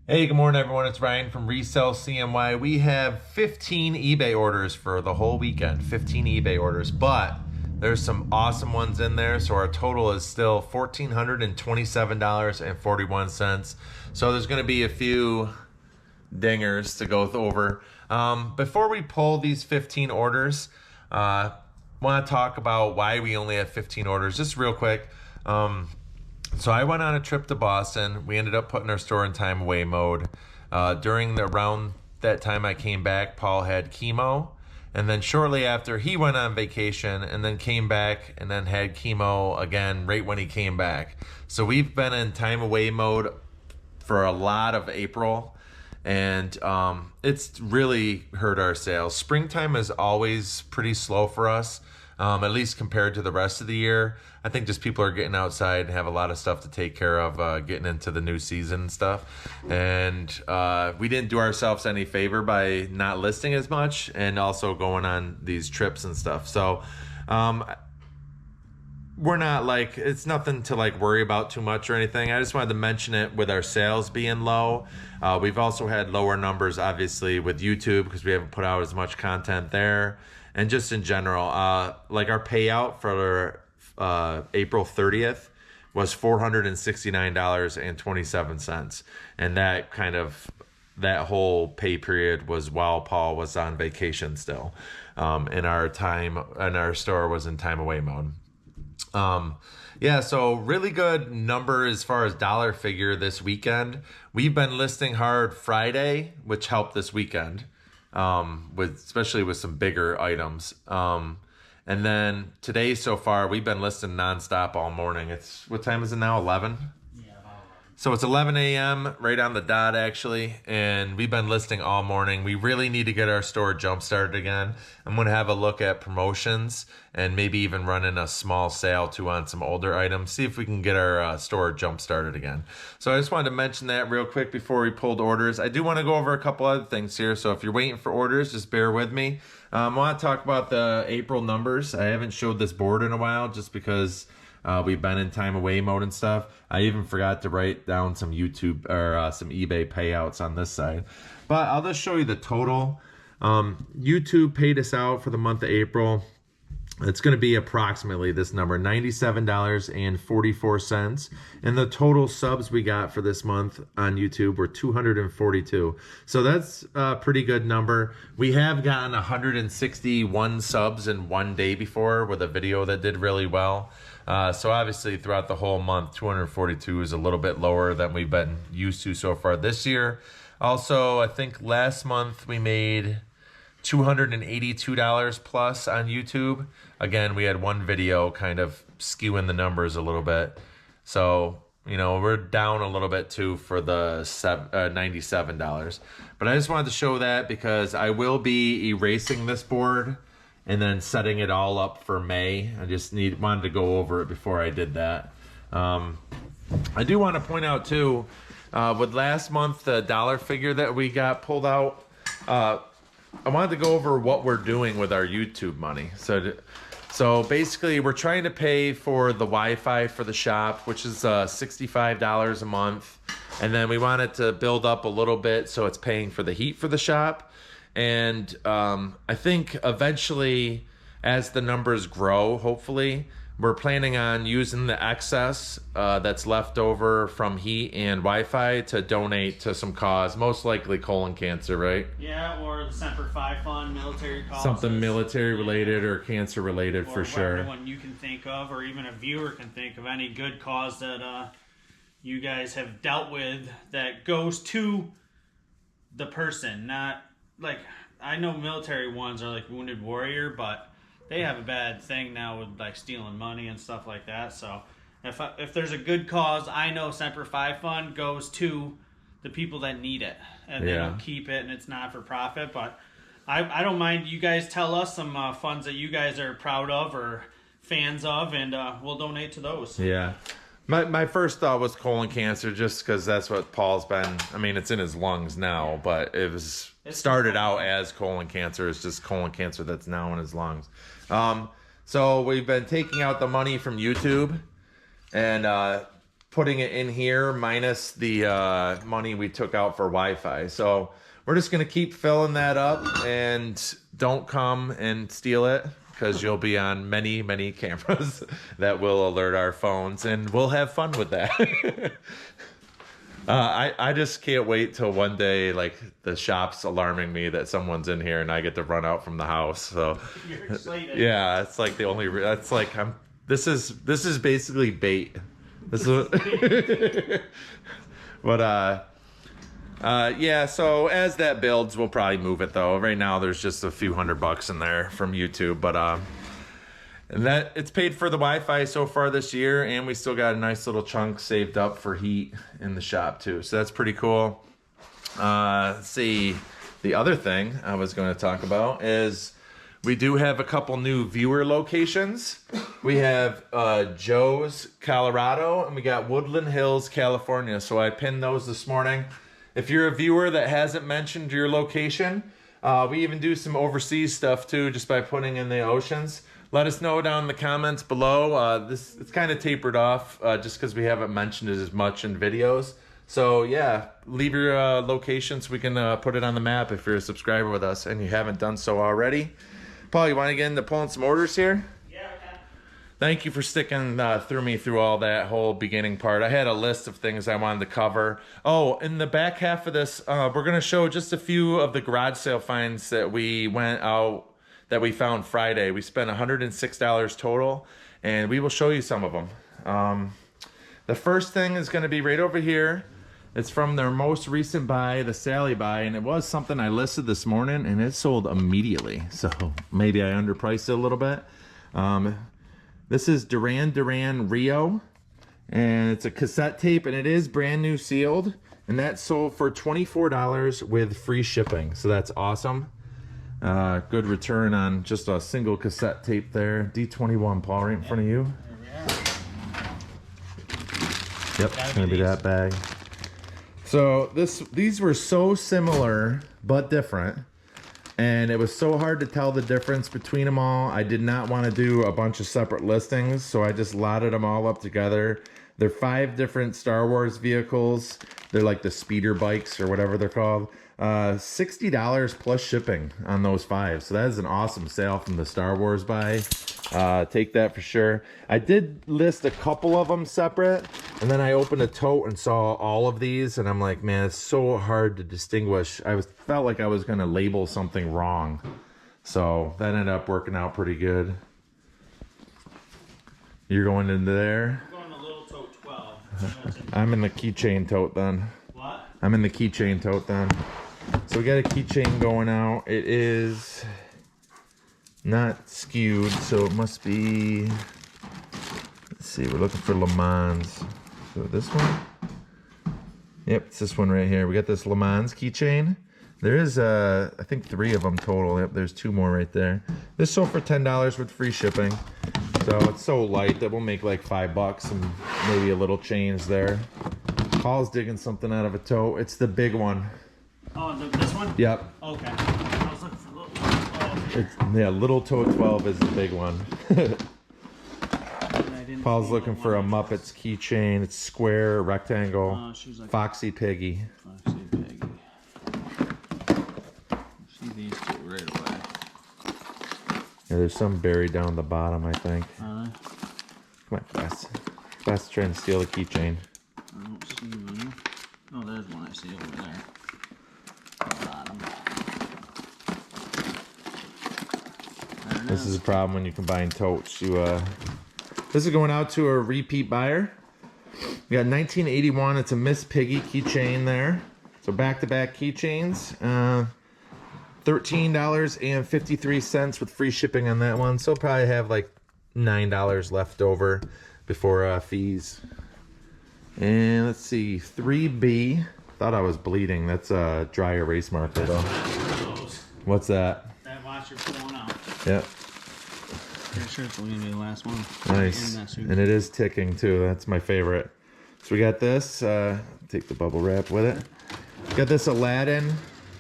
Hey, good morning, everyone. It's Ryan from Resell CNY. We have 15 eBay orders for the whole weekend, 15 eBay orders, but there's some awesome ones in there. So our total is still $1,427.41. So there's going to be a few dingers to go over. Before we pull these 15 orders, want to talk about why we only have 15 orders, just real quick. So I went on a trip to Boston. We ended up putting our store in time away mode. Around that time I came back, Paul had chemo. And then shortly after, he went on vacation and then came back and then had chemo again right when he came back. So we've been in time away mode for a lot of April. And it's really hurt our sales. Springtime is always pretty slow for us. At least compared to the rest of the year. I think just people are getting outside and have a lot of stuff to take care of, getting into the new season and stuff. And we didn't do ourselves any favor by not listing as much and also going on these trips and stuff. So we're not it's nothing to worry about too much or anything. I just wanted to mention it with our sales being low. We've also had lower numbers, obviously, with YouTube because we haven't put out as much content there. And just in general, our payout for April 30th was $469.27. And that whole pay period was while Paul was on vacation still. And our store was in time away mode. So really good number as far as dollar figure this weekend. We've been listing hard Friday, which helped this weekend. Especially with some bigger items. And then today so far, we've been listing nonstop all morning. What time is it now? 11? Yeah, about 11. So it's 11 a.m. right on the dot, actually. And we've been listing all morning. We really need to get our store jump started again. I'm going to have a look at promotions and maybe even run in a small sale too on some older items. See if we can get our store jump started again. So I just wanted to mention that real quick before we pulled orders. I do want to go over a couple other things here. So if you're waiting for orders, just bear with me. I want to talk about the April numbers. I haven't showed this board in a while just because we've been in time away mode and stuff. I even forgot to write down some YouTube or some eBay payouts on this side. But I'll just show you the total. YouTube paid us out for the month of April. It's going to be approximately this number, $97.44. And the total subs we got for this month on YouTube were 242. So that's a pretty good number. We have gotten 161 subs in one day before with a video that did really well. So obviously throughout the whole month, 242 is a little bit lower than we've been used to so far this year. Also, I think last month we made $282 plus on YouTube. Again, we had one video kind of skewing the numbers a little bit. So, we're down a little bit too for the $97. But I just wanted to show that because I will be erasing this board and then setting it all up for May. I just wanted to go over it before I did that. I do want to point out too, with last month, the dollar figure that we got pulled out, I wanted to go over what we're doing with our YouTube money. So basically, we're trying to pay for the Wi-Fi for the shop, which is $65 a month. And then we wanted to build up a little bit so it's paying for the heat for the shop. And I think eventually, as the numbers grow, hopefully, we're planning on using the excess that's left over from heat and Wi-Fi to donate to some cause, most likely colon cancer, right? Yeah, or the Semper Fi Fund, military causes. Something military related or cancer related for sure. Or one you can think of, or even a viewer can think of any good cause that you guys have dealt with that goes to the person. Not I know military ones are Wounded Warrior, but they have a bad thing now with stealing money and stuff like that. So if there's a good cause, I know Semper Fi Fund goes to the people that need it, and they don't keep it, and it's not for profit. But I don't mind. You guys tell us some funds that you guys are proud of or fans of, and we'll donate to those. Yeah. My first thought was colon cancer, just because that's what Paul's been. I mean, it's in his lungs now, but it started out as colon cancer. It's just colon cancer that's now in his lungs. So we've been taking out the money from YouTube, and putting it in here minus the money we took out for Wi-Fi. So we're just gonna keep filling that up, and don't come and steal it, because you'll be on many, many cameras that will alert our phones, and we'll have fun with that. I just can't wait till one day, like, the shop's alarming me that someone's in here and I get to run out from the house. So You're excited. yeah, it's like the only. That's like This is basically bait. This is. But yeah. So as that builds, we'll probably move it though. Right now, there's just a few $100 in there from YouTube, but and that it's paid for the Wi-Fi so far this year, and we still got a nice little chunk saved up for heat in the shop too. So that's pretty cool. Let's see. The other thing I was going to talk about is we do have a couple new viewer locations. We have Joe's, Colorado, and we got Woodland Hills, California. So I pinned those this morning. If you're a viewer that hasn't mentioned your location, we even do some overseas stuff too, just by putting in the oceans. Let us know down in the comments below. It's kind of tapered off just because we haven't mentioned it as much in videos. So yeah, leave your location so we can put it on the map if you're a subscriber with us and you haven't done so already. Paul, you want to get into pulling some orders here? Yeah, okay. Thank you for sticking through all that whole beginning part. I had a list of things I wanted to cover. Oh, in the back half of this, we're going to show just a few of the garage sale finds that we found Friday. We spent $106 total, and we will show you some of them. The first thing is going to be right over here. It's from their most recent buy, the Sally buy, and it was something I listed this morning, and it sold immediately. So maybe I underpriced it a little bit. This is Duran Duran Rio, and it's a cassette tape, and it is brand new sealed, and that sold for $24 with free shipping. So that's awesome. Good return on just a single cassette tape there. D21, Paul, right in front of you. There we are. Yep, it's gonna be that bag. So these were so similar but different, and it was so hard to tell the difference between them all. I did not want to do a bunch of separate listings, so I just lotted them all up together. They're 5 different Star Wars vehicles. They're like the speeder bikes or whatever they're called. $60 plus shipping on those 5. So that is an awesome sale from the Star Wars buy. Take that for sure. I did list a couple of them separate, and then I opened a tote and saw all of these, and I'm like, man, it's so hard to distinguish. Felt like I was going to label something wrong. So that ended up working out pretty good. You're going into there? I'm going to little tote 12. I'm in the keychain tote then. What? I'm in the keychain tote then. So we got a keychain going out. It is not skewed, so it must be, let's see, we're looking for Le Mans. So this one? Yep, it's this one right here. We got this Le Mans keychain. There is, I think 3 of them total. Yep, there's 2 more right there. This sold for $10 with free shipping. So it's so light that we'll make like $5 and maybe a little change there. Paul's digging something out of a tote. It's the big one. Oh, this one? Yep. Okay. I was looking for little. Oh, okay. Yeah, little tote 12 is the big one. I didn't Paul's see looking the for a one. Muppets keychain. It's square, rectangle, Oh, she's like Foxy Piggy. Foxy Piggy. See these 2 right away. Yeah, there's some buried down the bottom, I think. Are they? Come on, fast. Fast trying to steal the keychain. I don't see one. Oh, there's one I see over there. Bottom. There it This is a problem when you combine totes. This is going out to a repeat buyer. We got 1981. It's a Miss Piggy keychain there. So back-to-back keychains. $13.53 with free shipping on that one. So probably have like $9 left over before fees. And let's see, 3B. Thought I was bleeding. That's a dry erase marker though. Those. What's that? That watch you're pulling out. Yep. Pretty sure it's going to be the last one. Nice. In that suit. And it is ticking too. That's my favorite. So we got this. Take the bubble wrap with it. Got this Aladdin.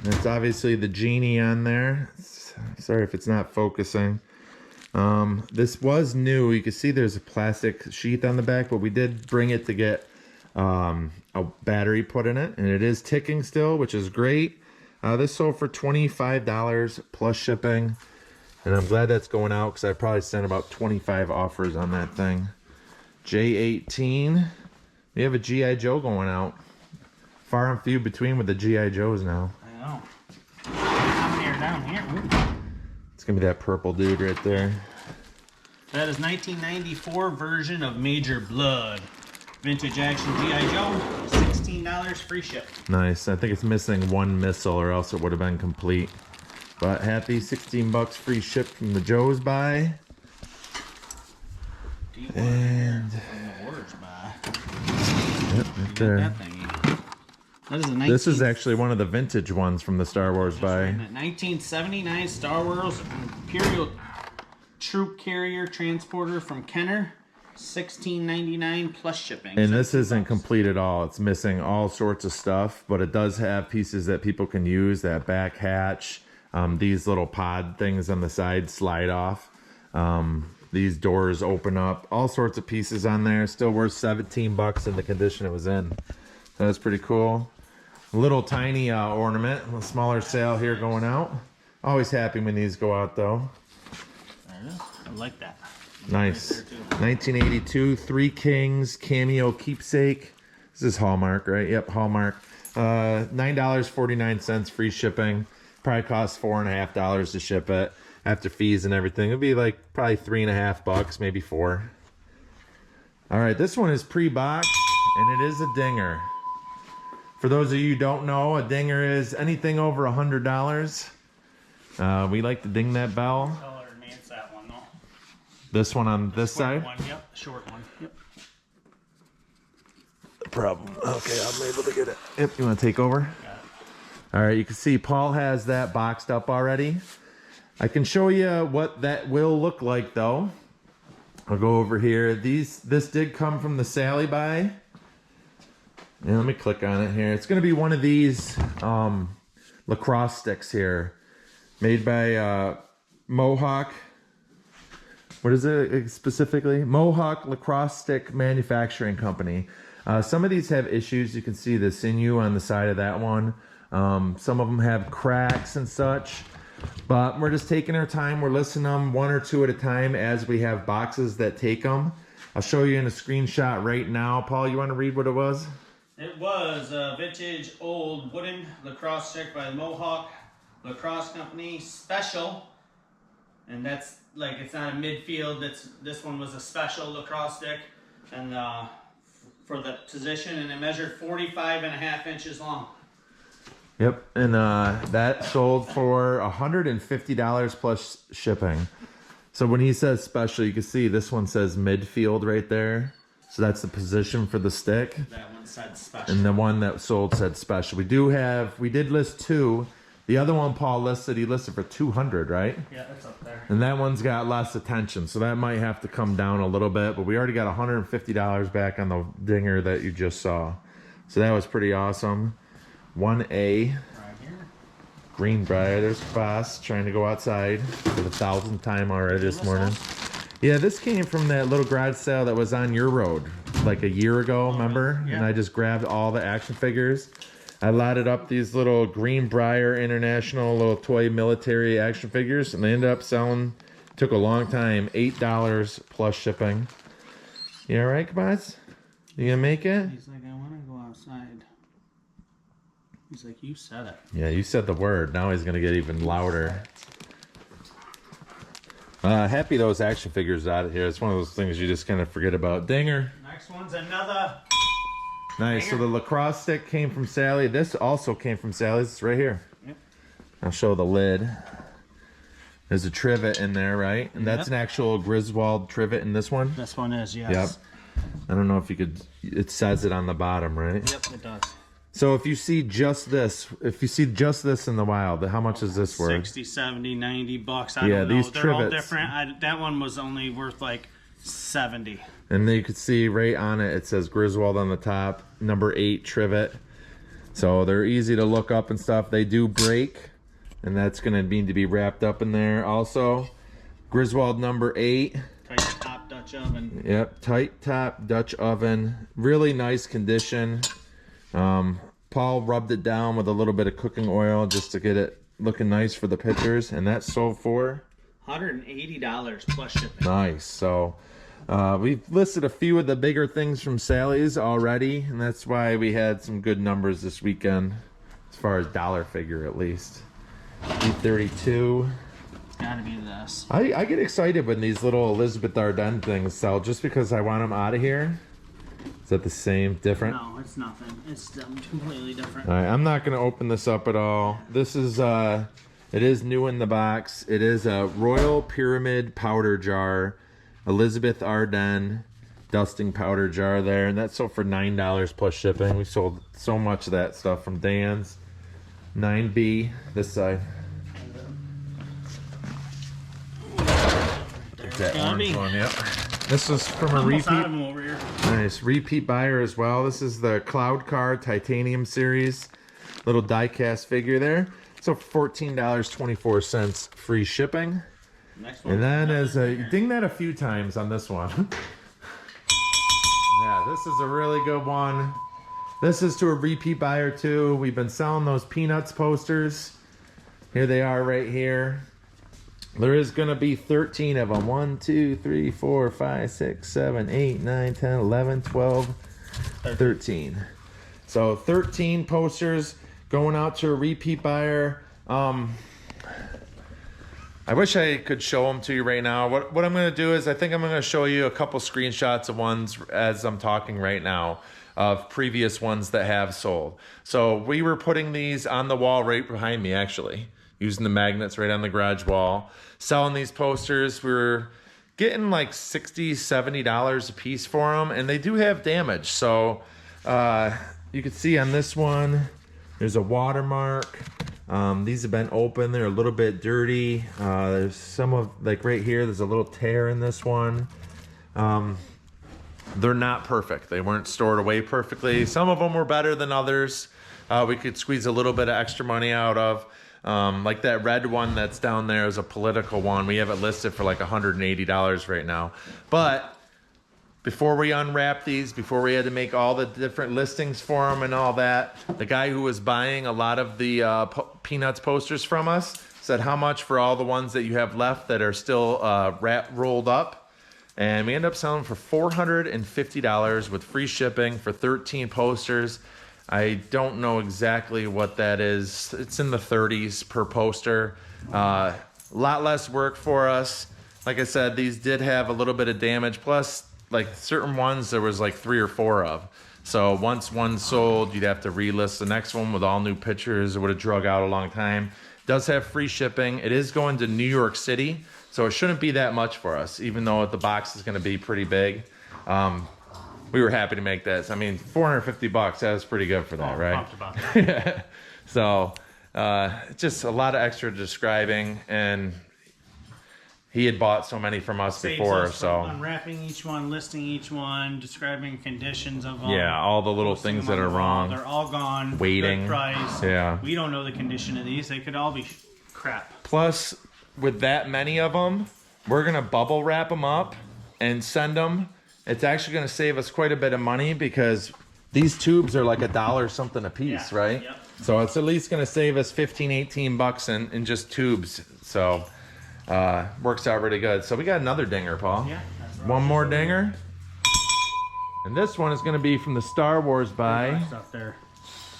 That's obviously the genie on there. Sorry if it's not focusing. This was new. You can see there's a plastic sheath on the back, but we did bring it to get a battery put in it, and it is ticking still, which is great. This sold for $25 plus shipping, and I'm glad that's going out because I probably sent about 25 offers on that thing. J18, we have a G.I. Joe going out. Far and few between with the G.I. Joes now. I know. How many are down here? Ooh. It's gonna be that purple dude right there. That is 1994 version of Major Blood. Vintage action G.I. Joe, $16 free ship. Nice. I think it's missing one missile or else it would have been complete. But happy 16 bucks free ship from the Joes buy. And the words by. Yep, right there. That thingy. That is a This is actually one of the vintage ones from the Star Wars buy. 1979 Star Wars Imperial Troop Carrier Transporter from Kenner. $16.99 plus shipping. And this isn't complete at all. It's missing all sorts of stuff, but it does have pieces that people can use. That back hatch, these little pod things on the side slide off. These doors open up. All sorts of pieces on there. Still worth 17 bucks in the condition it was in. So that's pretty cool. A little tiny ornament. A smaller sale here going out. Always happy when these go out though. There it is. I like that. Nice. 1982 Three Kings cameo keepsake. This is Hallmark, right? Yep, Hallmark. $9.49 free shipping. Probably costs $4.50 to ship it after fees and everything. It'd be like probably $3.50, maybe $4. All right, this one is pre-boxed and it is a dinger. For those of you who don't know, a dinger is anything over $100. We like to ding that bell. This one on this side? One, yep. Short one. Yep. No problem. Okay, I'm able to get it. Yep, you want to take over? Got it. All right, you can see Paul has that boxed up already. I can show you what that will look like though. I'll go over here. This did come from the Sally buy. And let me click on it here. It's going to be one of these lacrosse sticks here. Made by Mohawk. What is it specifically? Mohawk Lacrosse Stick Manufacturing Company. Some of these have issues. You can see the sinew on the side of that one. Some of them have cracks and such. But we're just taking our time. We're listing them one or two at a time as we have boxes that take them. I'll show you in a screenshot right now. Paul, you want to read what it was? It was a vintage old wooden lacrosse stick by the Mohawk Lacrosse Company special. And that's like, it's not a midfield. This one was a special lacrosse stick, and for the position, and it measured 45.5 inches long. Yep, and that sold for $150 plus shipping. So when he says special, you can see this one says midfield right there. So that's the position for the stick. That one said special. And the one that sold said special. We did list two. The other one Paul listed, he listed for $200, right? Yeah, that's up there. And that one's got less attention, so that might have to come down a little bit, but we already got $150 back on the dinger that you just saw. So that was pretty awesome. 1A. Right here. Greenbrier, there's Foss trying to go outside for the 1,000th time already this morning. Yeah, this came from that little garage sale that was on your road like a year ago, remember? Yeah. And I just grabbed all the action figures. I loaded up these little Greenbrier International little toy military action figures, and they ended up selling, took a long time, $8 plus shipping. You all right, Kabaz? You gonna make it? He's like, I want to go outside. He's like, you said it. Yeah, you said the word. Now he's gonna get even louder. Happy those action figures out of here. It's one of those things you just kind of forget about. Dinger. Next one's another. Nice. So the lacrosse stick came from Sally. This also came from Sally's. It's right here. Yep. I'll show the lid. There's a trivet in there, right? And that's an actual Griswold trivet in this one? This one is, yes. Yep. I don't know if you could, it says it on the bottom, right? Yep, it does. So if you see just this, in the wild, how much is this worth? 60, 70, 90 bucks. I Yeah, don't know. these They're all trivets. different. That one was only worth like 70. And then you can see right on it, it says Griswold on the top, number 8 trivet. So they're easy to look up and stuff. They do break, and that's going to need to be wrapped up in there. Also, Griswold number 8. Try your top Dutch Dutch oven. Yep, tight top Dutch oven. Really nice condition. Paul rubbed it down with a little bit of cooking oil just to get it looking nice for the pictures, and that sold for $180 plus shipping. nice. So we've listed a few of the bigger things from Sally's already, and that's why we had some good numbers this weekend as far as dollar figure at least. E32. It's gotta be this. I get excited when these little Elizabeth Arden things sell just because I want them out of here. Is that the same, different? No, it's nothing. It's completely different. All right, I'm not going to open this up at all. This is, it is new in the box. It is a Royal Pyramid powder jar, Elizabeth Arden dusting powder jar there. And that's sold for $9 plus shipping. We sold so much of that stuff from Dan's. 9B, this side. Take that orange one, yep. This was from a Almost out repeat. of them over here. Nice repeat buyer as well. This is the Cloud Car Titanium Series, little die-cast figure there. So $14.24 free shipping. Next one. And then as a ding that a few times on this one. Yeah, this is a really good one. This is to a repeat buyer too. We've been selling those Peanuts posters. Here they are right here. There is going to be 13 of them. 1, 2, 3, 4, 5, 6, 7, 8, 9, 10, 11, 12, 13. So 13 posters going out to a repeat buyer. I wish I could show them to you right now. What I'm going to do is I think I'm going to show you a couple screenshots of ones as I'm talking right now of previous ones that have sold. So we were putting these on the wall right behind me actually, using the magnets right on the garage wall, selling these posters. We were getting like $60, $70 a piece for them, and they do have damage. So you can see on this one, there's a watermark. These have been open. They're a little bit dirty. There's some of, like right here, there's a little tear in this one. They're not perfect. They weren't stored away perfectly. Some of them were better than others. We could squeeze a little bit of extra money out of. Like that red one that's down there is a political one. We have it listed for like $180 right now. But before we unwrap these, before we had to make all the different listings for them and all that, the guy who was buying a lot of the Peanuts posters from us said, how much for all the ones that you have left that are still rolled up? And we ended up selling for $450 with free shipping for 13 posters. I don't know exactly what that is. It's in the 30s per poster. A lot less work for us. Like I said, these did have a little bit of damage. Plus, like certain ones, there was like 3 or 4 of. So once one sold, you'd have to relist the next one with all new pictures. It would have drug out a long time. Does have free shipping. It is going to New York City, so it shouldn't be that much for us, even though the box is going to be pretty big. We were happy to make this. I mean, $450, that was pretty good for that, right? Pumped about that. So, just a lot of extra describing, and he had bought so many from us Saves before, us so from unwrapping each one, listing each one, describing conditions of them. yeah, all the little posting things them that on are the wall. wrong. They're all gone. Waiting. Good price. Yeah. We don't know the condition of these. They could all be crap. Plus, with that many of them, we're gonna bubble wrap them up and send them. It's actually gonna save us quite a bit of money because these tubes are like $1 something a piece, Yeah, right? yep. So it's at least gonna save us 15, 18 bucks in just tubes. So works out really good. So we got another dinger, Paul. Yeah. That's One more dinger. And this one is gonna be from the Star Wars buy. Stuff there.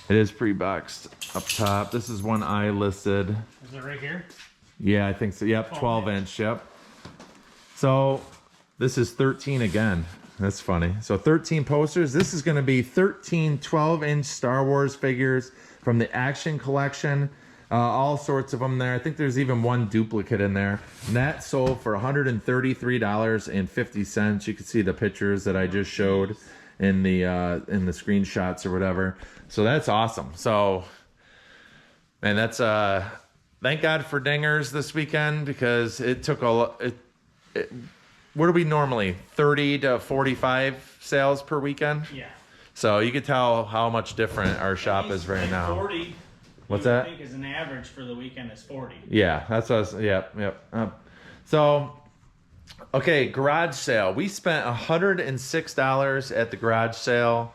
It is pre-boxed up top. This is one I listed. Is it right here? Yeah, I think so. Yep, 12 inch. Yep. So this is 13 again. That's funny. So 13 posters. This is going to be 13 12-inch Star Wars figures from the Action Collection. All sorts of them there. I think there's even one duplicate in there. And that sold for $133.50. You can see the pictures that I just showed in the screenshots or whatever. So that's awesome. So, man, that's thank God for dingers this weekend because it took what are we normally 30 to 45 sales per weekend? Yeah. So you could tell how much different our shop is right now. 40. What's I that? think is an average for the weekend is 40. Yeah, that's us. Yep. So Okay, garage sale. We spent $106 at the garage sale,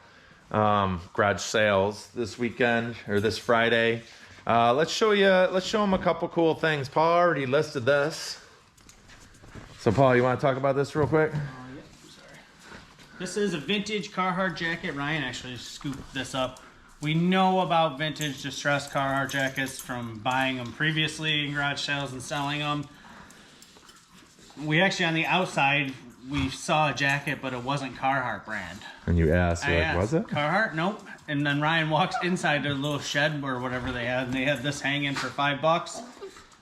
garage sales this weekend or this Friday. Let's show them a couple cool things. Paul already listed this. So Paul, you want to talk about this real quick? Yep, sorry. This is a vintage Carhartt jacket. Ryan actually scooped this up. We know about vintage distressed Carhartt jackets from buying them previously in garage sales and selling them. We actually, on the outside, we saw a jacket, but it wasn't Carhartt brand. And you asked, was it? Carhartt? Nope. And then Ryan walks inside their little shed or whatever they had, and they had this hanging for $5.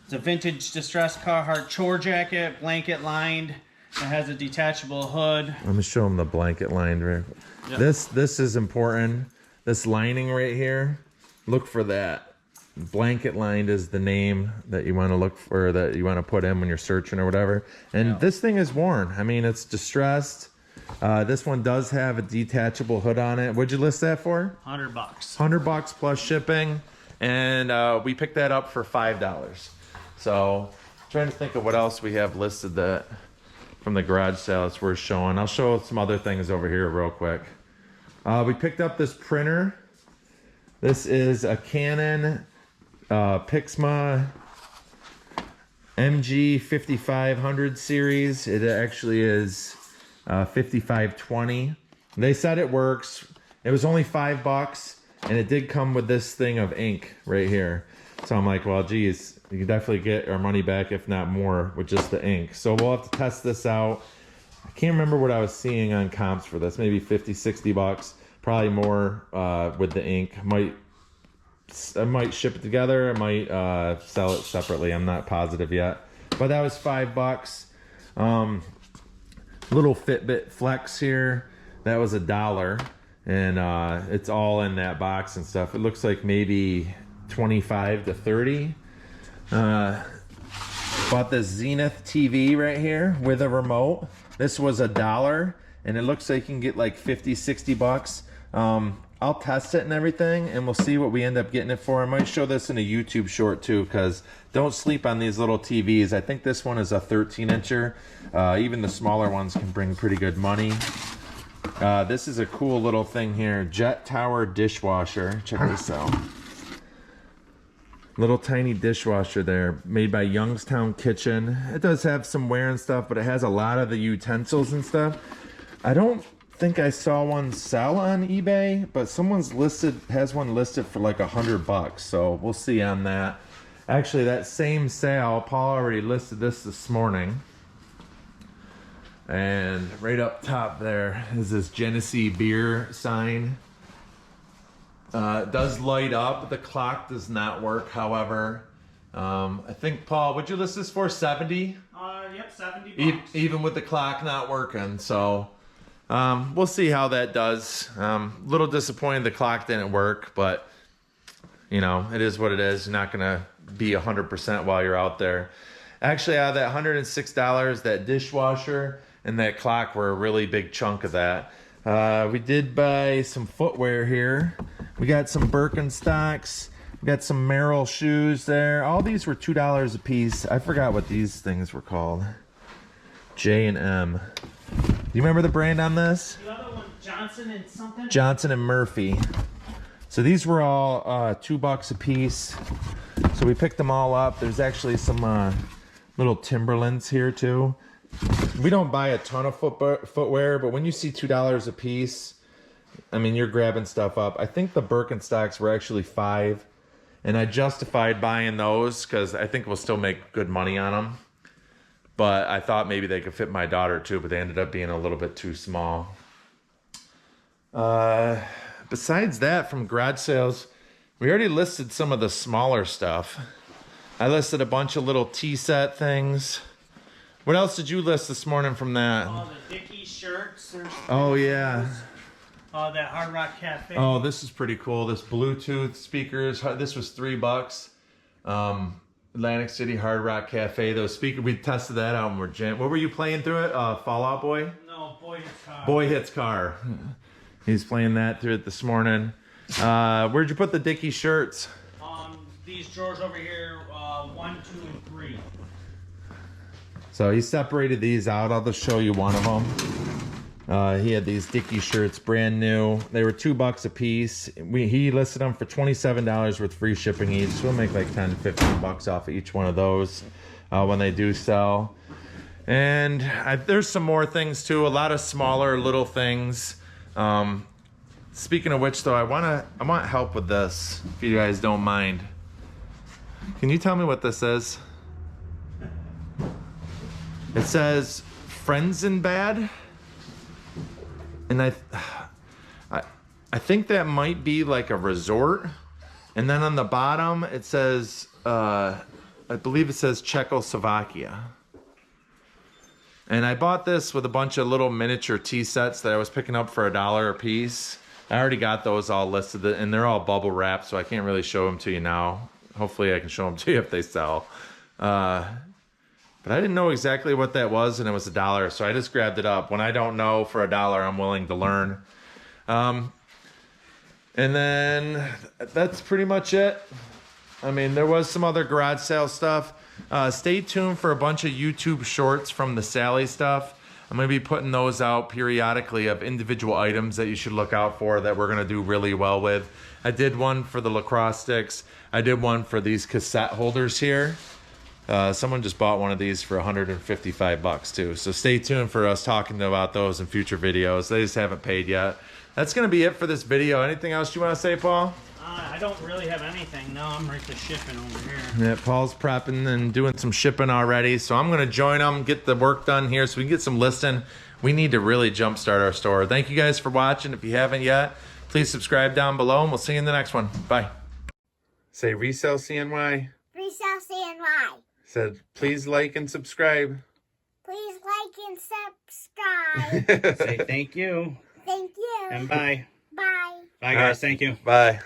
It's a vintage distressed Carhartt chore jacket, blanket lined. It has a detachable hood. Let me show them the blanket lined. Right? Yep. This is important. This lining right here, look for that. Blanket lined is the name that you want to look for, that you want to put in when you're searching or whatever. And this thing is worn. I mean, it's distressed. This one does have a detachable hood on it. What'd you list that for? $100. $100 plus shipping. And we picked that up for $5. So I'm trying to think of what else we have listed that from the garage sale that's worth showing. I'll show some other things over here real quick. We picked up this printer. This is a Canon Pixma MG 5500 series. It actually is 5520. They said it works. It was only $5, and it did come with this thing of ink right here. So I'm like, well, geez, you can definitely get our money back, if not more, with just the ink. So we'll have to test this out. I can't remember what I was seeing on comps for this. Maybe 50, 60 bucks. Probably more with the ink. I might ship it together. I might sell it separately. I'm not positive yet. But that was $5. Little Fitbit Flex here. That was $1. And it's all in that box and stuff. It looks like maybe 25 to 30. Bought this Zenith TV right here with a remote. This was $1. And it looks like you can get like 50, 60 bucks. I'll test it and everything, and we'll see what we end up getting it for. I might show this in a YouTube short too, because don't sleep on these little TVs. I think this one is a 13-incher. Even the smaller ones can bring pretty good money. This is a cool little thing here. Jet Tower dishwasher. Check this out. Little tiny dishwasher there, made by Youngstown Kitchen. It does have some wear and stuff, but it has a lot of the utensils and stuff. I don't think I saw one sell on eBay, but has one listed for like $100, so we'll see on that. Actually, that same sale, Paul already listed this morning, and right up top there is this Genesee beer sign. It does light up. The clock does not work, however. I think, Paul, what'd you list this for? 70? Yep, 70 bucks. Even with the clock not working, so we'll see how that does. Little disappointed the clock didn't work, but you know, it is what it is. You're not gonna be 100% while you're out there. Actually, out of that $106, that dishwasher and that clock were a really big chunk of that. We did buy some footwear here. We got some Birkenstocks. We got some Merrell shoes there. All these were $2 a piece. I forgot what these things were called. J&M. Do you remember the brand on this? The other one, Johnson and something? Johnson and Murphy. So these were all $2 a piece. So we picked them all up. There's actually some little Timberlands here too. We don't buy a ton of footwear, but when you see $2 a piece, I mean, you're grabbing stuff up. I think the Birkenstocks were actually $5, and I justified buying those because I think we'll still make good money on them. But I thought maybe they could fit my daughter too, but they ended up being a little bit too small. Besides that, from garage sales, we already listed some of the smaller stuff. I listed a bunch of little tea set things. What else did you list this morning from that? Oh, the Dickies shirts. Oh, yeah. That Hard Rock Cafe. Oh, this is pretty cool. This Bluetooth speakers. This was $3. Atlantic City Hard Rock Cafe. Those speakers, we tested that out and we're jam. What were you playing through it? Fall Out Boy? No, Boy Hits Car. Boy Hits Car. He's playing that through it this morning. Where'd you put the Dickies shirts? These drawers over here, 1, 2, and 3. So he separated these out. I'll just show you one of them. He had these Dickie shirts, brand new. They were $2 a piece. He listed them for $27 with free shipping each. So we'll make like 10, 15 bucks off of each one of those when they do sell. And there's some more things too. A lot of smaller little things. Speaking of which, though, I want help with this, if you guys don't mind. Can you tell me what this is? It says Frenzenbad. And I think that might be like a resort. And then on the bottom it says, I believe it says Czechoslovakia. And I bought this with a bunch of little miniature tea sets that I was picking up for $1 a piece. I already got those all listed, and they're all bubble wrapped, so I can't really show them to you now. Hopefully I can show them to you if they sell. But I didn't know exactly what that was, and it was $1, so I just grabbed it up. When I don't know for $1, I'm willing to learn. And then that's pretty much it. I mean, there was some other garage sale stuff. Stay tuned for a bunch of YouTube shorts from the Sally stuff. I'm going to be putting those out periodically of individual items that you should look out for that we're going to do really well with. I did one for the lacrosse sticks. I did one for these cassette holders here. Someone just bought one of these for 155 bucks too. So stay tuned for us talking about those in future videos. They just haven't paid yet. That's going to be it for this video. Anything else you want to say, Paul? I don't really have anything. No, I'm right to shipping over here. Yeah, Paul's prepping and doing some shipping already. So I'm going to join him, get the work done here so we can get some listing. We need to really jumpstart our store. Thank you guys for watching. If you haven't yet, please subscribe down below and we'll see you in the next one. Bye. Say resell CNY. Resell CNY. Said please like and subscribe. Please like and subscribe. Say thank you. Thank you. And bye. Bye. Bye, guys. Thank you. Bye.